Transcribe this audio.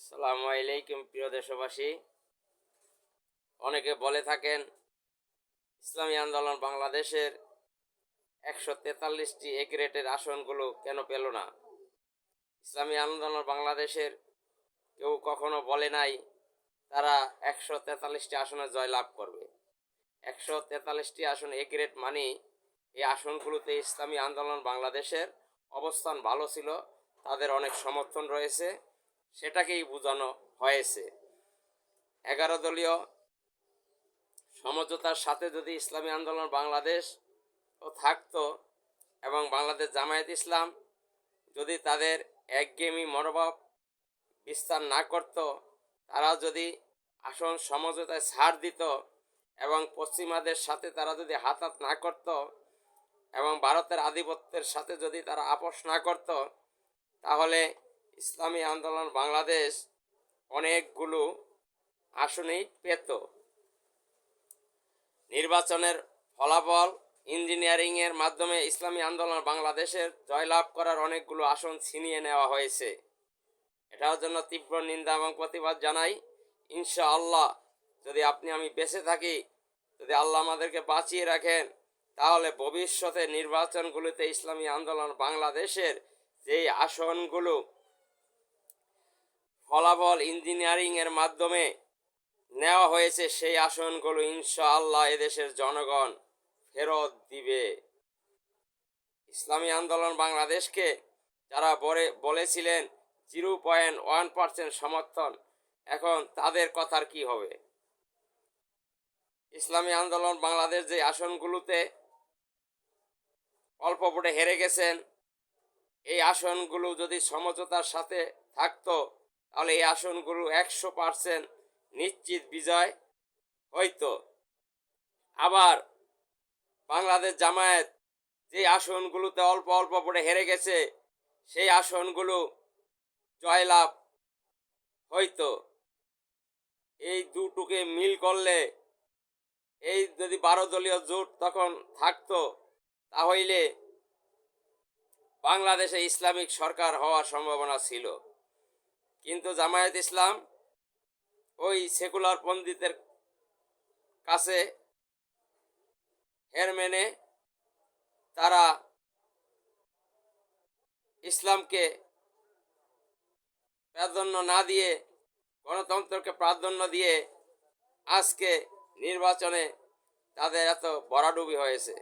আসসালামু আলাইকুম প্রিয় দেশবাসী। অনেকে বলে থাকেন ইসলামী আন্দোলন বাংলাদেশের 143টি এ গ্রেডের আসনগুলো কেন পেল না। ইসলামী আন্দোলন বাংলাদেশের কেউ কখনো বলে নাই তারা 143টি আসনে জয়লাভ করবে। 143টি আসন এ গ্রেড মানে এই আসনগুলোতে ইসলামী আন্দোলন বাংলাদেশের অবস্থান ভালো ছিল, তাদের অনেক সমর্থন রয়েছে, সেটাকেই বোঝানো হয়েছে। 11 দলীয় সমঝোতার সাথে যদি ইসলামী আন্দোলন বাংলাদেশ ও থাকতো এবং বাংলাদেশ জামায়াত ইসলাম যদি তাদের একঘেয়েমি মনোভাব বিস্তার না করত, তারা যদি আসন সমঝোতায় ছাড় দিত এবং পশ্চিমাদের সাথে তারা যদি হাত না করত এবং ভারতের আধিপত্যের সাথে যদি তারা আপোষ না করত, তাহলে ইসলামী আন্দোলন বাংলাদেশ অনেকগুলো আসনেই পেত। নির্বাচনের ফলাফল ইঞ্জিনিয়ারিংয়ের মাধ্যমে ইসলামী আন্দোলন বাংলাদেশের জয়লাভ করার অনেকগুলো আসন ছিনিয়ে নেওয়া হয়েছে। এটার জন্য তীব্র নিন্দা এবং প্রতিবাদ জানাই। ইনশাআল্লাহ যদি আপনি আমি বেঁচে থাকি, যদি আল্লাহ আমাদেরকে বাঁচিয়ে রাখেন, তাহলে ভবিষ্যতে নির্বাচনগুলোতে ইসলামী আন্দোলন বাংলাদেশের যেই আসনগুলো ফলাফল ইঞ্জিনিয়ারিংয়ের মাধ্যমে নেওয়া হয়েছে, সেই আসনগুলো ইনশাআল্লাহ এদেশের জনগণ ফেরত দিবে। ইসলামী আন্দোলন বাংলাদেশকে যারা বলেছিলেন 0.1% সমর্থন, এখন তাদের কথার কি হবে? ইসলামী আন্দোলন বাংলাদেশ যে আসনগুলোতে অল্প ভোটে হেরে গেছেন, এই আসনগুলো যদি সমঝোতার সাথে থাকতো, তাহলে এই আসনগুলো 100% নিশ্চিত বিজয় হইতো। আবার বাংলাদেশ জামায়াত যে আসনগুলোতে অল্প অল্প ভোটে হেরে গেছে, সেই আসনগুলো জয়লাভ হইতো। এই দুটোকে মিল করলে, এই যদি 12 দলীয় জোট তখন থাকতো, তাহলে বাংলাদেশে ইসলামিক সরকার হওয়ার সম্ভাবনা ছিল। কিন্তু জামায়াত ইসলাম ওই সেকুলার পণ্ডিতের কাছে হের মেনে তারা ইসলামকে প্রাধান্য না দিয়ে, গণতন্ত্রকে প্রাধান্য দিয়ে আজকে নির্বাচনে তাদের এত ভরাডুবি হয়েছে।